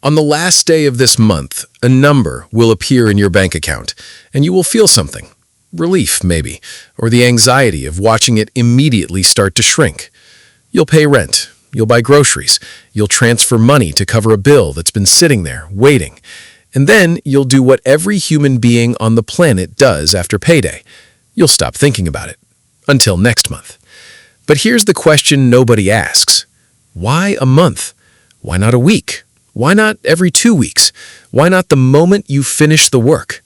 On the last day of this month, a number will appear in your bank account, and you will feel something. Relief, maybe, or the anxiety of watching it immediately start to shrink. You'll pay rent, you'll buy groceries, you'll transfer money to cover a bill that's been sitting there, waiting. And then you'll do what every human being on the planet does after payday. You'll stop thinking about it. Until next month. But here's the question nobody asks. Why a month? Why not a week? Why not every 2 weeks? Why not the moment you finish the work?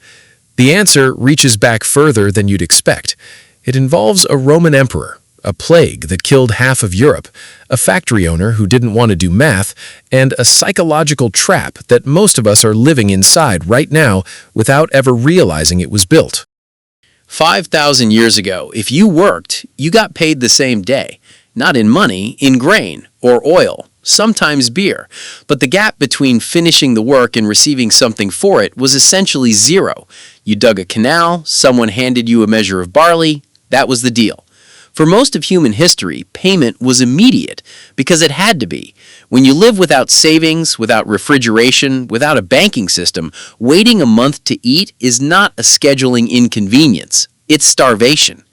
The answer reaches back further than you'd expect. It involves a Roman emperor, a plague that killed half of Europe, a factory owner who didn't want to do math, and a psychological trap that most of us are living inside right now without ever realizing it was built. 5,000 years ago, if you worked, you got paid the same day. Not in money, in grain or oil, sometimes beer. But the gap between finishing the work and receiving something for it was essentially zero. You dug a canal, someone handed you a measure of barley, that was the deal. For most of human history, payment was immediate because it had to be. When you live without savings, without refrigeration, without a banking system, waiting a month to eat is not a scheduling inconvenience. It's starvation.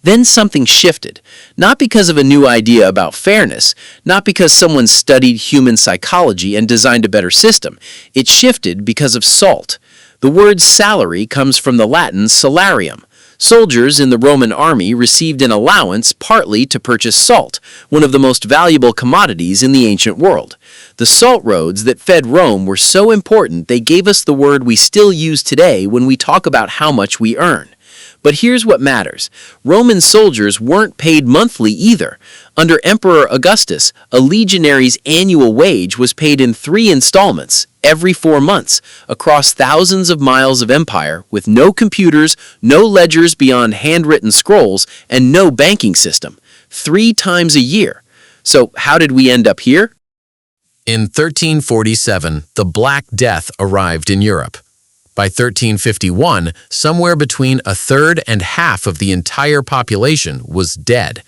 Then something shifted, not because of a new idea about fairness, not because someone studied human psychology and designed a better system. It shifted because of salt. The word salary comes from the Latin salarium. Soldiers in the Roman army received an allowance partly to purchase salt, one of the most valuable commodities in the ancient world. The salt roads that fed Rome were so important they gave us the word we still use today when we talk about how much we earn. But here's what matters. Roman soldiers weren't paid monthly either. Under Emperor Augustus, a legionary's annual wage was paid in 3 installments, every 4 months, across thousands of miles of empire, with no computers, no ledgers beyond handwritten scrolls, and no banking system. 3 times a year. So how did we end up here? In 1347, the Black Death arrived in Europe. By 1351, somewhere between a third and half of the entire population was dead.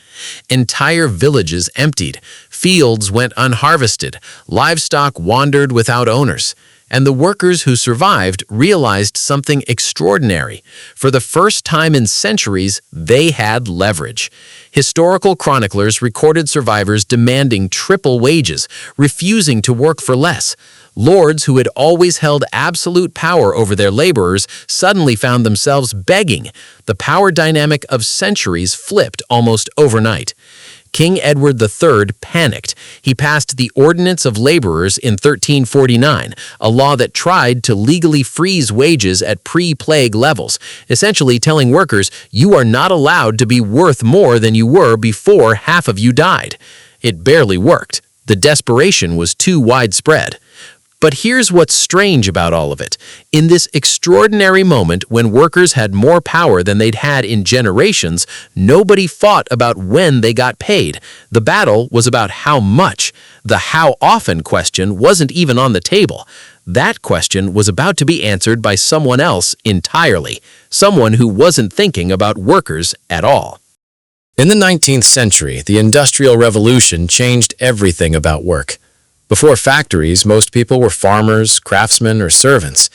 Entire villages emptied, fields went unharvested, livestock wandered without owners. And the workers who survived realized something extraordinary. For the first time in centuries, they had leverage. Historical chroniclers recorded survivors demanding triple wages, refusing to work for less. Lords who had always held absolute power over their laborers suddenly found themselves begging. The power dynamic of centuries flipped almost overnight. King Edward III panicked. He passed the Ordinance of Laborers in 1349, a law that tried to legally freeze wages at pre-plague levels, essentially telling workers, you are not allowed to be worth more than you were before half of you died. It barely worked. The desperation was too widespread. But here's what's strange about all of it. In this extraordinary moment when workers had more power than they'd had in generations, nobody fought about when they got paid. The battle was about how much. The how often question wasn't even on the table. That question was about to be answered by someone else entirely, someone who wasn't thinking about workers at all. In the 19th century, the Industrial Revolution changed everything about work. Before factories, most people were farmers, craftsmen, or servants.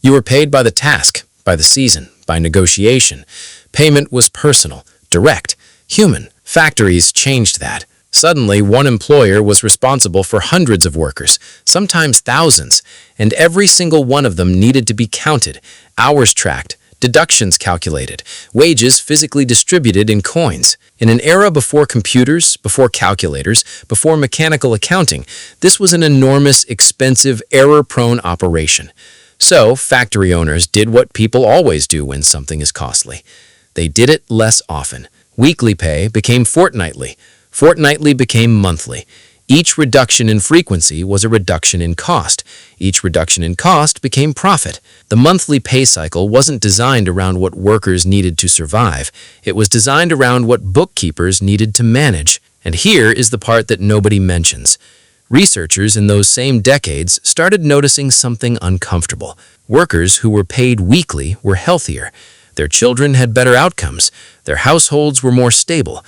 You were paid by the task, by the season, by negotiation. Payment was personal, direct, human. Factories changed that. Suddenly, one employer was responsible for hundreds of workers, sometimes thousands, and every single one of them needed to be counted, hours tracked, deductions calculated, wages physically distributed in coins. In an era before computers, before calculators, before mechanical accounting, this was an enormous, expensive, error-prone operation. So, factory owners did what people always do when something is costly. They did it less often. Weekly pay became fortnightly. Fortnightly became monthly. Each reduction in frequency was a reduction in cost. Each reduction in cost became profit. The monthly pay cycle wasn't designed around what workers needed to survive. It was designed around what bookkeepers needed to manage. And here is the part that nobody mentions. Researchers in those same decades started noticing something uncomfortable. Workers who were paid weekly were healthier. Their children had better outcomes. Their households were more stable.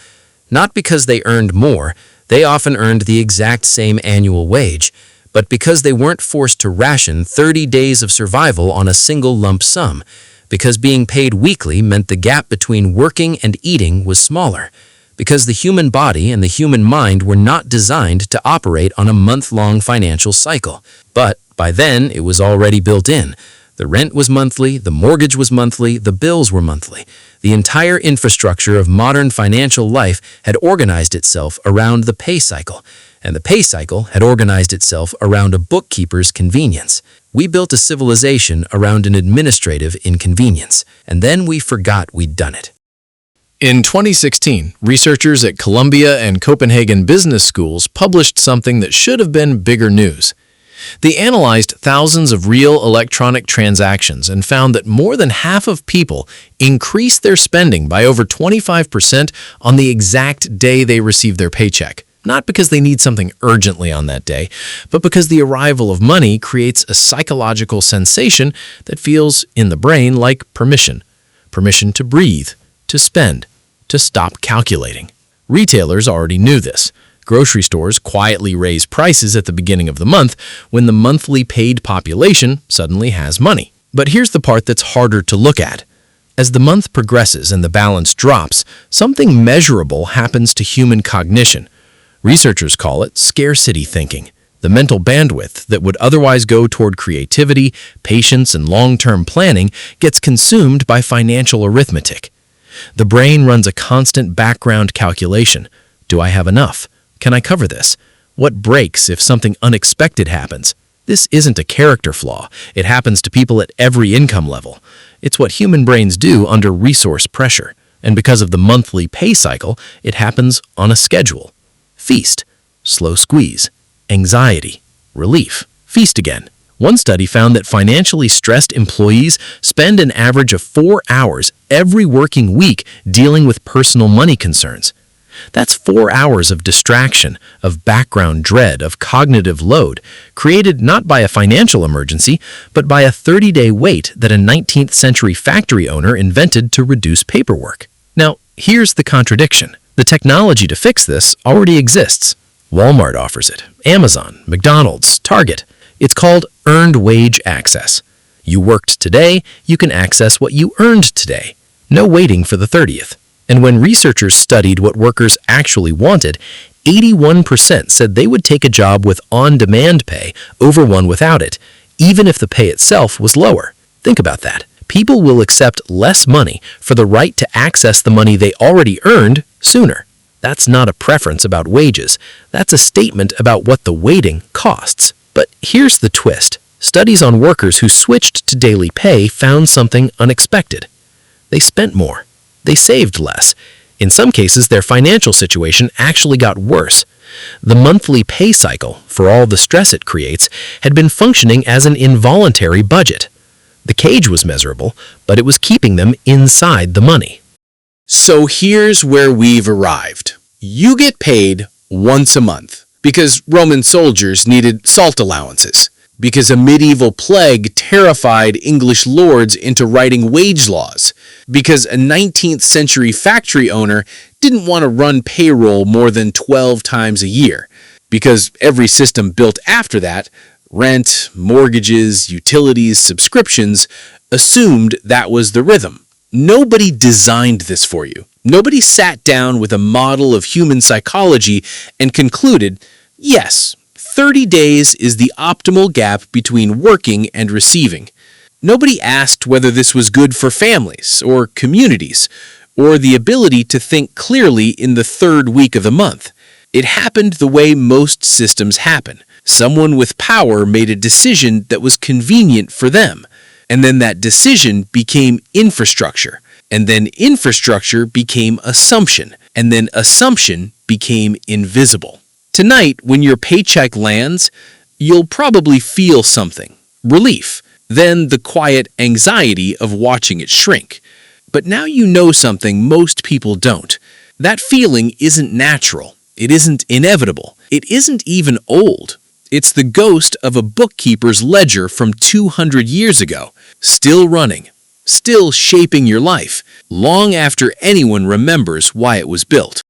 Not because they earned more, they often earned the exact same annual wage, but because they weren't forced to ration 30 days of survival on a single lump sum, because being paid weekly meant the gap between working and eating was smaller, because the human body and the human mind were not designed to operate on a month-long financial cycle. But by then, it was already built in. The rent was monthly, the mortgage was monthly, the bills were monthly. The entire infrastructure of modern financial life had organized itself around the pay cycle, and the pay cycle had organized itself around a bookkeeper's convenience. We built a civilization around an administrative inconvenience, and then we forgot we'd done it. In 2016, researchers at Columbia and Copenhagen business schools published something that should have been bigger news. They analyzed thousands of real electronic transactions and found that more than half of people increased their spending by over 25% on the exact day they received their paycheck. Not because they need something urgently on that day, but because the arrival of money creates a psychological sensation that feels in the brain like permission. Permission to breathe, to spend, to stop calculating. Retailers already knew this. Grocery stores quietly raise prices at the beginning of the month when the monthly paid population suddenly has money. But here's the part that's harder to look at. As the month progresses and the balance drops, something measurable happens to human cognition. Researchers call it scarcity thinking. The mental bandwidth that would otherwise go toward creativity, patience, and long-term planning gets consumed by financial arithmetic. The brain runs a constant background calculation. Do I have enough? Can I cover this? What breaks if something unexpected happens? This isn't a character flaw. It happens to people at every income level. It's what human brains do under resource pressure. And because of the monthly pay cycle, it happens on a schedule. Feast, slow squeeze, anxiety, relief, feast again. One study found that financially stressed employees spend an average of 4 hours every working week dealing with personal money concerns. That's 4 hours of distraction, of background dread, of cognitive load, created not by a financial emergency, but by a 30-day wait that a 19th century factory owner invented to reduce paperwork. Now, here's the contradiction. The technology to fix this already exists. Walmart offers it, Amazon, McDonald's, Target. It's called earned wage access. You worked today, you can access what you earned today. No waiting for the 30th. And when researchers studied what workers actually wanted, 81% said they would take a job with on-demand pay over one without it, even if the pay itself was lower. Think about that. People will accept less money for the right to access the money they already earned sooner. That's not a preference about wages. That's a statement about what the waiting costs. But here's the twist. Studies on workers who switched to daily pay found something unexpected. They spent more. They saved less. In some cases, their financial situation actually got worse. The monthly pay cycle, for all the stress it creates, had been functioning as an involuntary budget. The cage was measurable, but it was keeping them inside the money. So here's where we've arrived. You get paid once a month because Roman soldiers needed salt allowances, because a medieval plague terrified English lords into writing wage laws, because a 19th century factory owner didn't want to run payroll more than 12 times a year, because every system built after that, rent, mortgages, utilities, subscriptions, assumed that was the rhythm. Nobody designed this for you. Nobody sat down with a model of human psychology and concluded, yes, 30 days is the optimal gap between working and receiving. Nobody asked whether this was good for families or communities, or the ability to think clearly in the third week of the month. It happened the way most systems happen. Someone with power made a decision that was convenient for them, and then that decision became infrastructure, and then infrastructure became assumption, and then assumption became invisible. Tonight, when your paycheck lands, you'll probably feel something, relief, then the quiet anxiety of watching it shrink. But now you know something most people don't. That feeling isn't natural. It isn't inevitable. It isn't even old. It's the ghost of a bookkeeper's ledger from 200 years ago, still running, still shaping your life, long after anyone remembers why it was built.